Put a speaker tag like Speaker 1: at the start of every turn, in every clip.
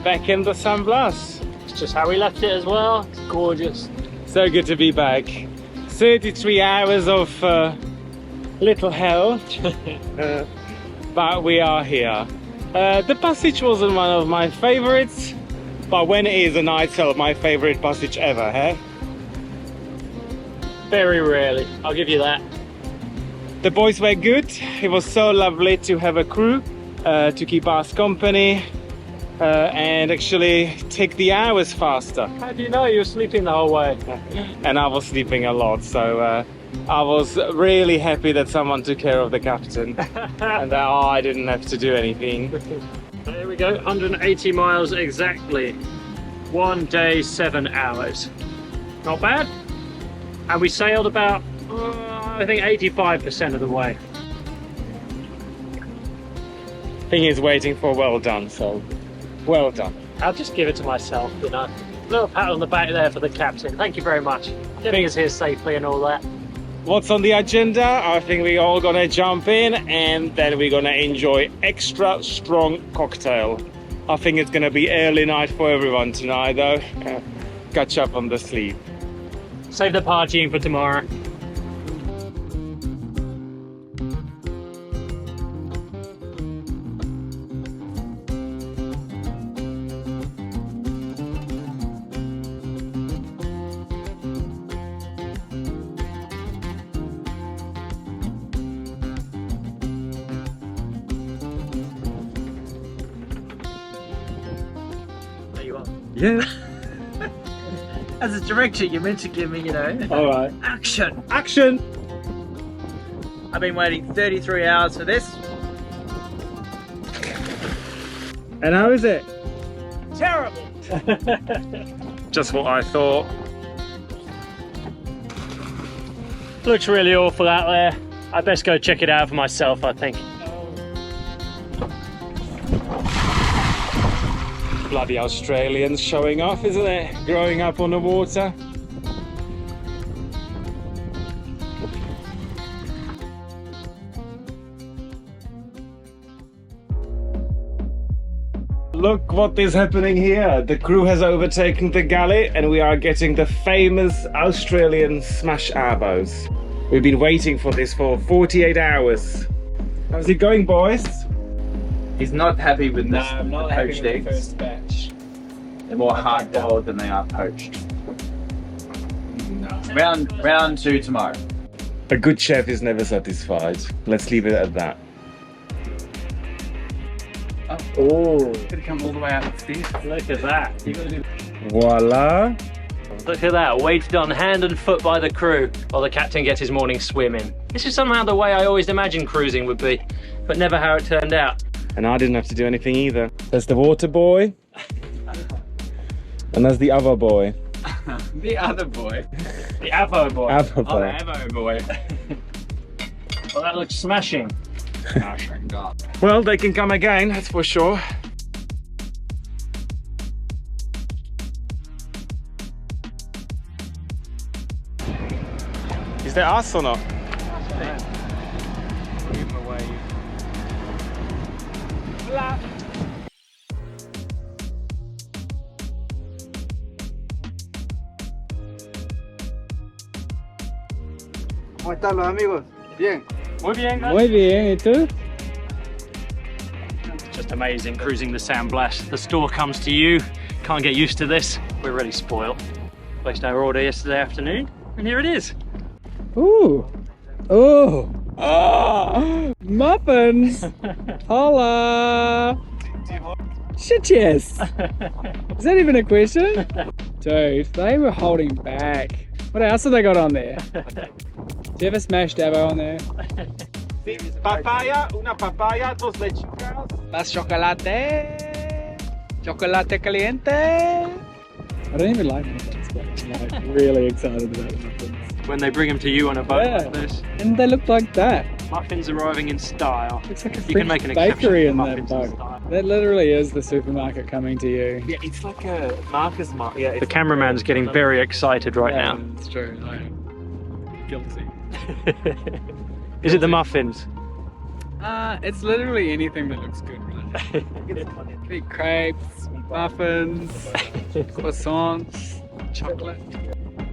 Speaker 1: back in the San Blas.
Speaker 2: It's just how we left it as well. It's gorgeous.
Speaker 1: So good to be back. 33 hours of little hell, but we are here. The passage wasn't one of my favorites, but when it is a night hell, my favorite passage ever, eh?
Speaker 2: Very rarely, I'll give you that.
Speaker 1: The boys were good. It was so lovely to have a crew to keep us company and actually take the hours faster.
Speaker 2: How do you know you were sleeping the whole way?
Speaker 1: And I was sleeping a lot, so I was really happy that someone took care of the captain and that I didn't have to do anything.
Speaker 2: There we go, 180 miles exactly. 1 day, 7 hours. Not bad. And we sailed about, I think 85% of the way.
Speaker 1: Thing is waiting for well done, so well done.
Speaker 2: I'll just give it to myself, you know. A little pat on the back there for the captain. Thank you very much. Getting us here safely and all that.
Speaker 1: What's on the agenda? I think we're all gonna jump in and then we're gonna enjoy extra strong cocktail. I think it's gonna be early night for everyone tonight though. Catch up on the sleep.
Speaker 2: Save the partying for tomorrow.
Speaker 1: Yeah.
Speaker 3: As a director, you're meant to give me, you know,
Speaker 1: Alright.
Speaker 3: action.
Speaker 1: Action!
Speaker 3: I've been waiting 33 hours for this.
Speaker 1: And how is it?
Speaker 3: Terrible.
Speaker 1: Just what I thought.
Speaker 2: Looks really awful out there. I best go check it out for myself, I think.
Speaker 1: Bloody Australians showing off, isn't it? Growing up on the water. Look what is happening here. The crew has overtaken the galley and we are getting the famous Australian smash arbos. We've been waiting for this for 48 hours. How's it going, boys?
Speaker 4: He's not happy with this.
Speaker 3: I'm not
Speaker 4: poached
Speaker 3: happy with the
Speaker 4: eggs.
Speaker 3: first batch.
Speaker 4: They're more hard-boiled than they are poached.
Speaker 3: No.
Speaker 4: Round 2 tomorrow.
Speaker 1: A good chef is never satisfied. Let's leave it at that.
Speaker 4: Oh, could come all the way out the stairs.
Speaker 2: Look at that.
Speaker 1: Voila!
Speaker 2: Look at that, weighted on hand and foot by the crew while the captain gets his morning swim in. This is somehow the way I always imagined cruising would be, but never how it turned out.
Speaker 1: And I didn't have to do anything either. There's the water boy. And there's the other boy.
Speaker 4: The other boy.
Speaker 2: The Avo boy.
Speaker 1: Other
Speaker 4: Oh,
Speaker 1: boy.
Speaker 4: the Evo boy.
Speaker 2: Well, that looks smashing.
Speaker 4: Oh, thank God.
Speaker 1: Well, they can come again, that's for sure. Is that us or not? Give him away.
Speaker 5: ¿Cómo están los amigos? Bien.
Speaker 1: Muy bien,
Speaker 5: Muy bien, ¿y tú?
Speaker 2: Just amazing cruising the San Blas. The store comes to you. Can't get used to this. We're really spoiled. Placed our order yesterday afternoon, and here it is.
Speaker 5: Ooh. Oh. Oh. Muffins. Hola. Shit, yes. Is that even a question? Dude, they were holding back. What else have they got on there? Do you have a smashed avo on there?
Speaker 1: Papaya, una papaya, dos lechugas.
Speaker 5: Más chocolate. Chocolate caliente. I don't even like muffins, but I'm like really excited about the muffins.
Speaker 2: When they bring them to you on a boat
Speaker 5: Yeah.
Speaker 2: like this.
Speaker 5: And they look like that.
Speaker 2: Muffins arriving in style.
Speaker 5: It's like a
Speaker 2: You can
Speaker 5: French
Speaker 2: make an exception
Speaker 5: bakery
Speaker 2: for
Speaker 5: in that
Speaker 2: muffins in
Speaker 5: boat.
Speaker 2: style.
Speaker 5: That literally is the supermarket coming to you.
Speaker 1: Yeah, it's like a Marcus Mark. Yeah,
Speaker 2: The cameraman's getting very excited right
Speaker 5: Yeah,
Speaker 2: now.
Speaker 5: it's true. I am guilty.
Speaker 2: Is it the muffins?
Speaker 5: It's literally anything that looks good right Big crepes, muffins, croissants, chocolate.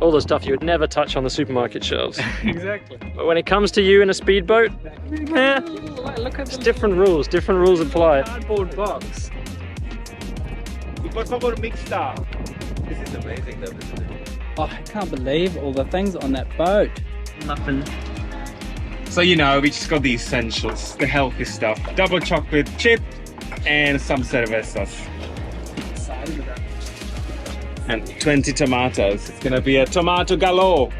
Speaker 2: All the stuff you would never touch on the supermarket shelves.
Speaker 5: Exactly.
Speaker 2: But when it comes to you in a speedboat,
Speaker 5: Look at
Speaker 2: it's different rules apply.
Speaker 5: cardboard box.
Speaker 1: Por favor, mixed up.
Speaker 4: This is amazing though, isn't it?
Speaker 5: Oh, I can't believe all the things on that boat.
Speaker 3: Muffin.
Speaker 1: So you know, we just got the essentials, the healthy stuff. Double chocolate chip and some cervezas.
Speaker 5: Excited about it.
Speaker 1: And 20 tomatoes. It's gonna be a tomato galore.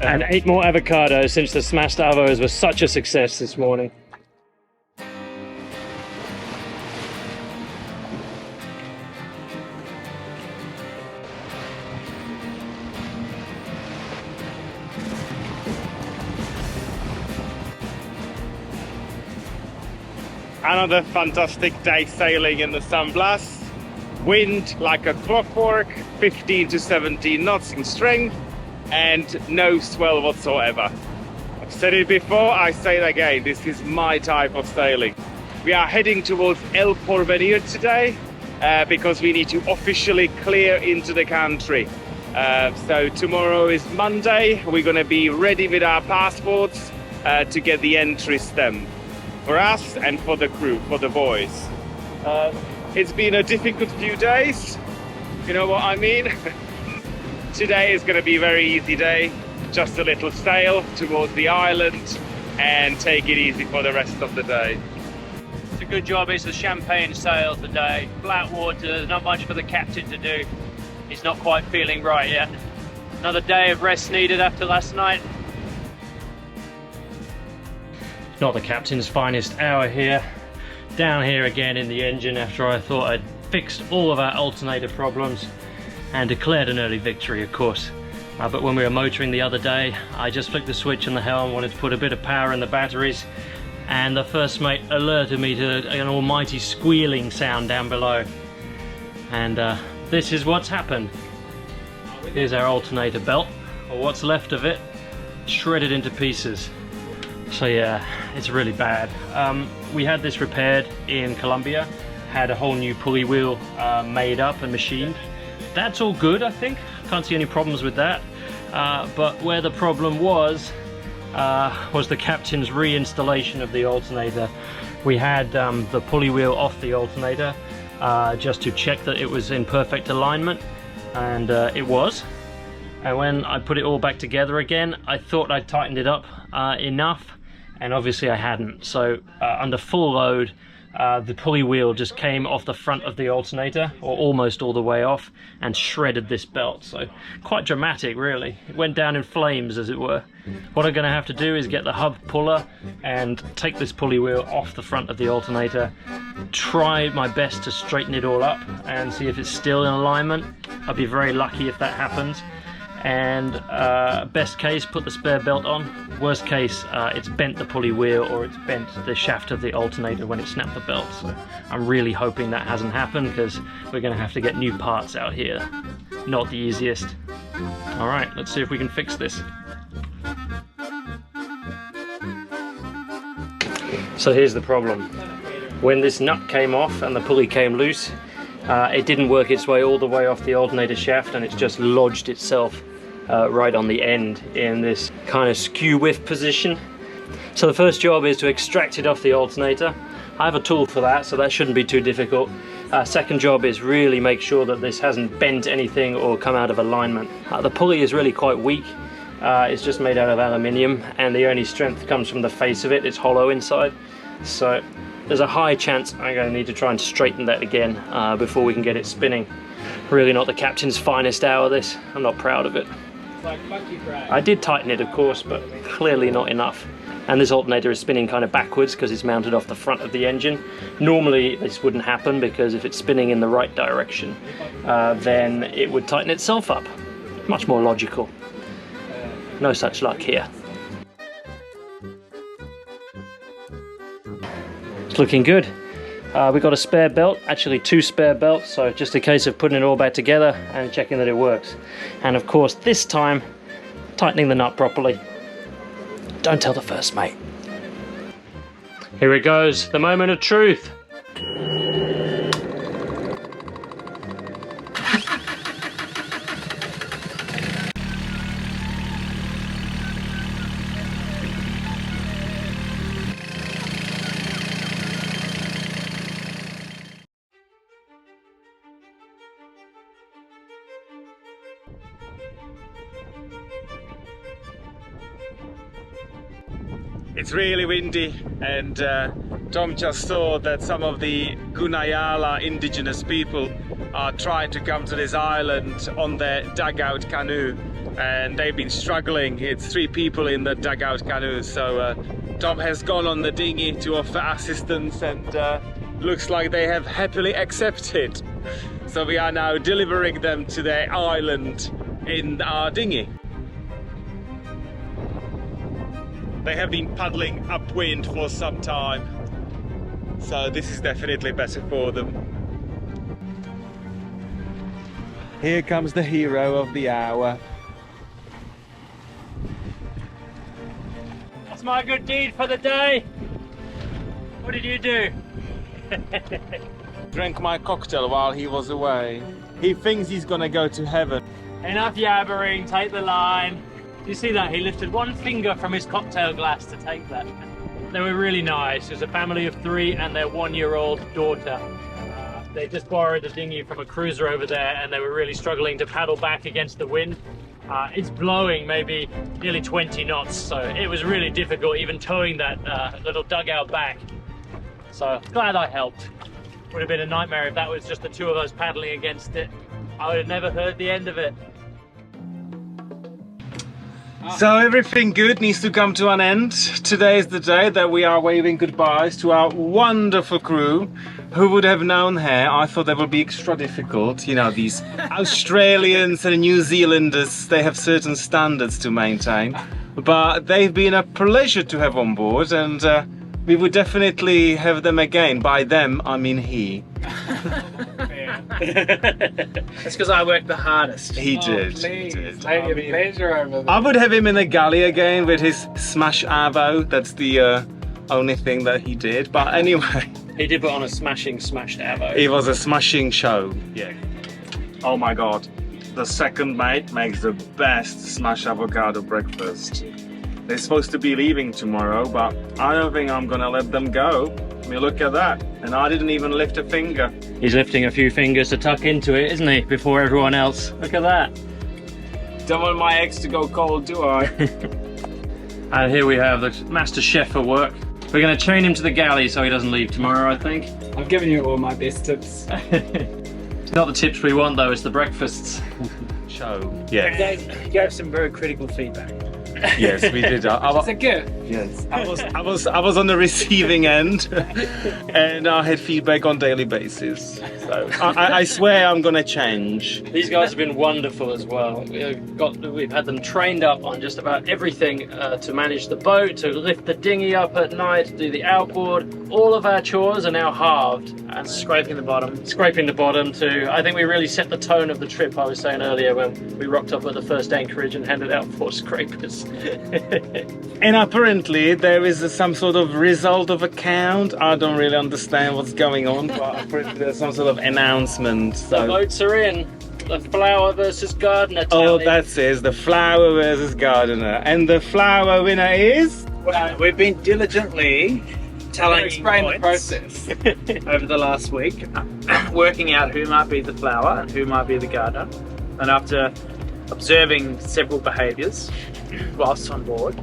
Speaker 2: And 8 more avocados since the smashed avos was such a success this morning.
Speaker 1: Another fantastic day sailing in the San Blas. Wind like a clockwork, 15 to 17 knots in strength, and no swell whatsoever. I've said it before, I say it again, this is my type of sailing. We are heading towards El Porvenir today because we need to officially clear into the country. So tomorrow is Monday, we're going to be ready with our passports to get the entry stamp. For us and for the crew, for the boys. It's been a difficult few days, you know what I mean? Today is going to be a very easy day, just a little sail towards the island and take it easy for the rest of the day.
Speaker 2: It's a good job, it's the champagne sail today. Flat water, there's not much for the captain to do. He's not quite feeling right yet. Another day of rest needed after last night. Not the captain's finest hour here. Down here again in the engine after I thought I'd fixed all of our alternator problems and declared an early victory, of course. But when we were motoring the other day, I just flicked the switch on the helm, wanted to put a bit of power in the batteries, and the first mate alerted me to an almighty squealing sound down below. And this is what's happened. Here's our alternator belt, or what's left of it, shredded into pieces. So yeah, it's really bad. We had this repaired in Colombia, had a whole new pulley wheel made up and machined. That's all good, I think. Can't see any problems with that. But where the problem was the captain's reinstallation of the alternator. We had the pulley wheel off the alternator just to check that it was in perfect alignment, and it was. And when I put it all back together again, I thought I'd tightened it up enough, and obviously I hadn't. So under full load, the pulley wheel just came off the front of the alternator, or almost all the way off, and shredded this belt. So quite dramatic, really. It went down in flames, as it were. What I'm going to have to do is get the hub puller and take this pulley wheel off the front of the alternator, try my best to straighten it all up and see if it's still in alignment. I'd be very lucky if that happens. And best case, put the spare belt on. Worst case, it's bent the pulley wheel, or it's bent the shaft of the alternator when it snapped the belt. So I'm really hoping that hasn't happened, because we're going to have to get new parts out here. Not the easiest. Alright, let's see if we can fix this. So here's the problem. When this nut came off and the pulley came loose, it didn't work its way all the way off the alternator shaft, and it's just lodged itself right on the end in this kind of skew width position. So the first job is to extract it off the alternator. I have a tool for that, so that shouldn't be too difficult. Second job is really make sure that this hasn't bent anything or come out of alignment. The pulley is really quite weak. It's just made out of aluminium, and the only strength comes from the face of it. It's hollow inside. So there's a high chance I'm going to need to try and straighten that again before we can get it spinning. Really not the captain's finest hour, this. I'm not proud of it.
Speaker 5: It's like monkey crack.
Speaker 2: I did tighten it, of course, but clearly not enough. And this alternator is spinning kind of backwards because it's mounted off the front of the engine. Normally this wouldn't happen, because if it's spinning in the right direction, then it would tighten itself up. Much more logical. No such luck here. It's looking good. We've got a spare belt, actually 2 spare belts, so just a case of putting it all back together and checking that it works. And of course this time, tightening the nut properly. Don't tell the first mate. Here it goes, the moment of truth.
Speaker 1: It's really windy, and Tom just saw that some of the Gunayala indigenous people are trying to come to this island on their dugout canoe, and they've been struggling. It's 3 people in the dugout canoe, so Tom has gone on the dinghy to offer assistance, and looks like they have happily accepted. So we are now delivering them to their island in our dinghy. They have been paddling upwind for some time, so this is definitely better for them. Here comes the hero of the hour.
Speaker 2: That's my good deed for the day. What did you do?
Speaker 1: Drank my cocktail while he was away. He thinks he's gonna go to heaven.
Speaker 2: Enough yabbering, take the line. You see that? He lifted one finger from his cocktail glass to take that. They were really nice. It was a family of 3 and their 1-year-old daughter. They just borrowed the dinghy from a cruiser over there, and they were really struggling to paddle back against the wind. It's blowing maybe nearly 20 knots, so it was really difficult even towing that little dugout back. So glad I helped. Would have been a nightmare if that was just the 2 of us paddling against it. I would have never heard the end of it.
Speaker 1: So everything good needs to come to an end. Today is the day that we are waving goodbyes to our wonderful crew. Who would have known here? I thought that would be extra difficult. You know, these Australians and New Zealanders, they have certain standards to maintain. But they've been a pleasure to have on board, and we would definitely have them again. By them, I mean he.
Speaker 3: That's because I worked the hardest.
Speaker 1: He did.
Speaker 5: Please,
Speaker 1: He did.
Speaker 5: take your pleasure over there.
Speaker 1: I would have him in the galley again with his smash avo. That's the only thing that he did. But anyway,
Speaker 2: He did put on a smashed avo.
Speaker 1: it was a smashing show. Yeah. Oh my god. The second mate makes the best smashed avocado breakfast. They're supposed to be leaving tomorrow, but I don't think I'm gonna let them go. I mean, look at that. And I didn't even lift a finger.
Speaker 2: He's lifting a few fingers to tuck into it, isn't he? Before everyone else. Look at that.
Speaker 1: Don't want my eggs to go cold, do I?
Speaker 2: And here we have the master chef for work. We're going to chain him to the galley so he doesn't leave tomorrow, I think.
Speaker 5: I've given you all my best tips.
Speaker 2: It's not the tips we want though, it's the breakfasts.
Speaker 1: Show. Yeah.
Speaker 3: You gave some very critical feedback.
Speaker 1: Yes, we did.
Speaker 5: It's a gift.
Speaker 1: Yes, I was on the receiving end, and I had feedback on daily basis. So I swear I'm gonna change.
Speaker 2: These guys have been wonderful as well. We've had them trained up on just about everything to manage the boat, to lift the dinghy up at night, to do the outboard. All of our chores are now halved. And
Speaker 3: Scraping the bottom.
Speaker 2: scraping the bottom too. I think we really set the tone of the trip. I was saying earlier when we rocked up at the first anchorage and handed out 4 scrapers.
Speaker 1: And apparently there is some sort of result of account. I don't really understand what's going on, but apparently there's some sort of announcement.
Speaker 2: The
Speaker 1: So.
Speaker 2: votes are in. The flower versus gardener
Speaker 1: Oh,
Speaker 2: tally.
Speaker 1: that says the flower versus gardener, and the flower winner is.
Speaker 3: We've been diligently telling
Speaker 5: Explain the process.
Speaker 3: over the last week, working out who might be the flower and who might be the gardener. And after observing several behaviours whilst on board,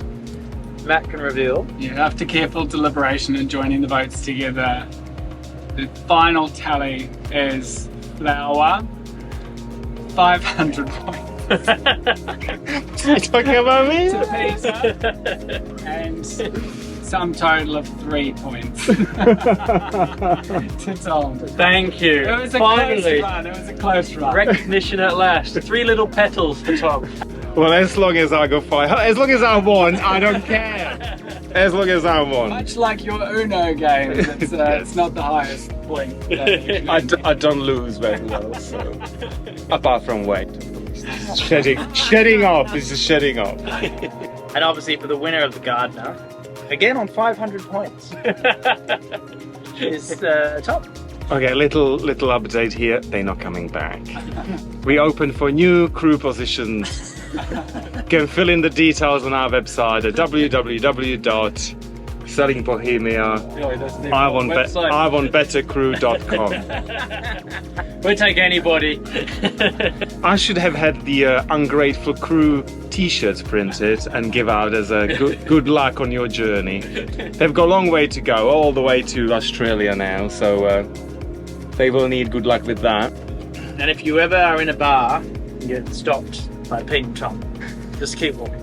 Speaker 3: Matt can reveal.
Speaker 5: Yeah, after careful deliberation and joining the boats together, the final tally is flower 500 points
Speaker 1: You talking about me?
Speaker 5: to Peter and sum total of 3 points to Tom.
Speaker 2: Thank you.
Speaker 5: It was a
Speaker 2: Finally.
Speaker 5: close run. It was a close run.
Speaker 2: Recognition at last. 3 little petals for Tom.
Speaker 1: Well, as long as I go 5, as long as I won, I don't care. As long as I won.
Speaker 5: Much like your Uno game, it's not the highest point.
Speaker 1: I don't lose very well, so apart from weight. Shedding off. This is shedding off.
Speaker 3: And obviously for the winner of the gardener, again on 500 points, is Tom.
Speaker 1: Okay, little update here. They're not coming back. We open for new crew positions. You can fill in the details on our website at www.sanblas.com. selling Bohemia. I want bettercrew.com.
Speaker 2: We'll take anybody.
Speaker 1: I should have had the Ungrateful Crew t-shirts printed and give out as a good luck on your journey. They've got a long way to go, all the way to Australia now, so they will need good luck with that.
Speaker 3: And if you ever are in a bar and get stopped by Pete and Tom, just keep walking.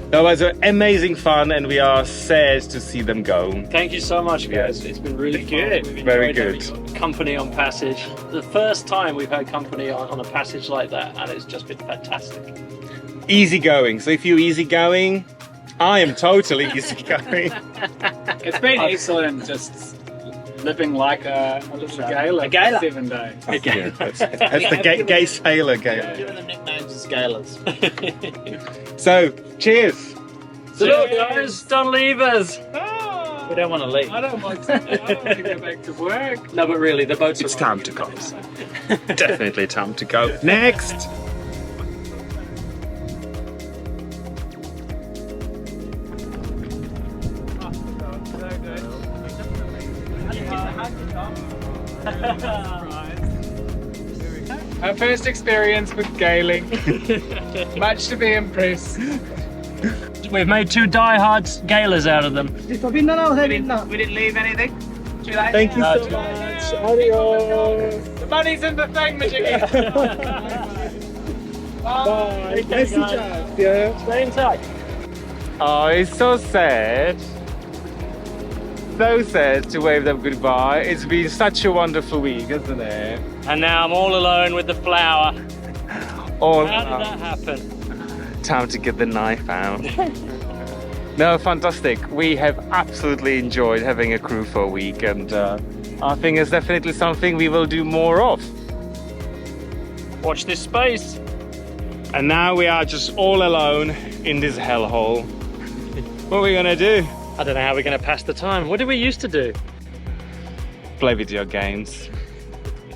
Speaker 1: That was amazing fun, and we are sad to see them go.
Speaker 2: Thank you so much, guys. It's been really good. We've
Speaker 1: Very
Speaker 2: enjoyed
Speaker 1: good.
Speaker 2: having company on passage. The first time we've had company on a passage like that, and it's just been fantastic.
Speaker 1: Easy going. So if you're easy going, I am totally easy going.
Speaker 5: It's been excellent just living like a little galer.
Speaker 3: A galer.
Speaker 5: 7 days.
Speaker 1: Yeah, that's the gay sailor gamer.
Speaker 3: Giving them nicknames as Scalers.
Speaker 1: So, cheers.
Speaker 2: So, guys, don't leave us.
Speaker 3: We don't want to leave.
Speaker 5: I don't want to go back to work.
Speaker 2: No, but really, the boats
Speaker 1: It's
Speaker 2: are
Speaker 1: time to go. Definitely time to go. Next.
Speaker 5: Our first experience with galing. Much to be impressed.
Speaker 2: We've made 2 diehard galers out of them.
Speaker 3: We didn't leave anything. Too late.
Speaker 1: Thank you so
Speaker 2: too
Speaker 1: much. Adios.
Speaker 5: The money's in the thing, Majiggy.
Speaker 1: Bye. Nice to chat. Yeah.
Speaker 2: Stay in touch.
Speaker 1: Oh, it's so sad. So sad to wave them goodbye. It's been such a wonderful week, isn't it?
Speaker 2: And now I'm all alone with the flower.
Speaker 1: All
Speaker 2: How did that happen?
Speaker 1: time to get the knife out. No, fantastic. We have absolutely enjoyed having a crew for a week, and I think it's definitely something we will do more of.
Speaker 2: Watch this space.
Speaker 1: And now we are just all alone in this hellhole. What are we gonna do?
Speaker 2: I don't know how we're going to pass the time. What did we used to do?
Speaker 1: Play video games.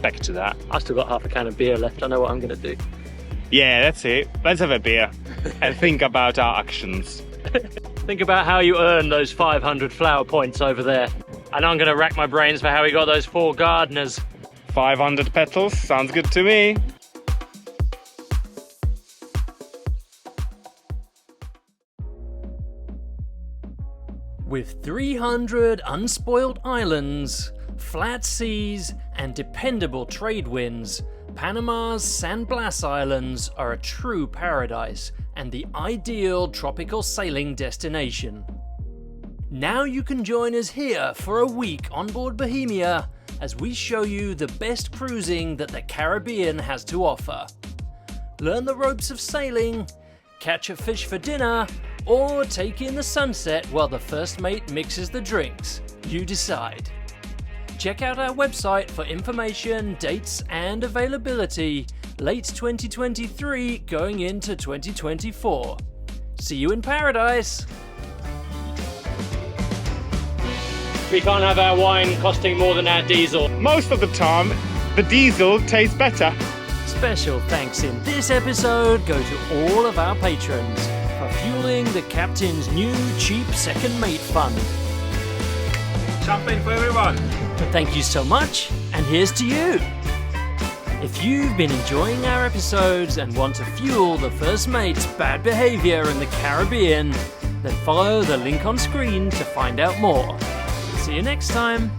Speaker 1: Back to that.
Speaker 2: I've still got half a can of beer left. I know what I'm going to do.
Speaker 1: Yeah, that's it. Let's have a beer and think about our actions.
Speaker 2: Think about how you earn those 500 flower points over there. And I'm going to rack my brains for how we got those 4 gardeners.
Speaker 1: 500 petals, sounds good to me.
Speaker 2: With 300 unspoiled islands, flat seas, and dependable trade winds, Panama's San Blas Islands are a true paradise and the ideal tropical sailing destination. Now you can join us here for a week on board Bohemia as we show you the best cruising that the Caribbean has to offer. Learn the ropes of sailing, catch a fish for dinner, or take in the sunset while the first mate mixes the drinks. You decide. Check out our website for information, dates, and availability. Late 2023 going into 2024. See you in paradise! We can't have our wine costing more than our diesel.
Speaker 1: Most of the time, the diesel tastes better.
Speaker 2: Special thanks in this episode go to all of our patrons for fueling the captain's new cheap second mate fund.
Speaker 1: Champagne for everyone.
Speaker 2: Thank you so much, and here's to you. If you've been enjoying our episodes and want to fuel the first mate's bad behavior in the Caribbean, then follow the link on screen to find out more. See you next time.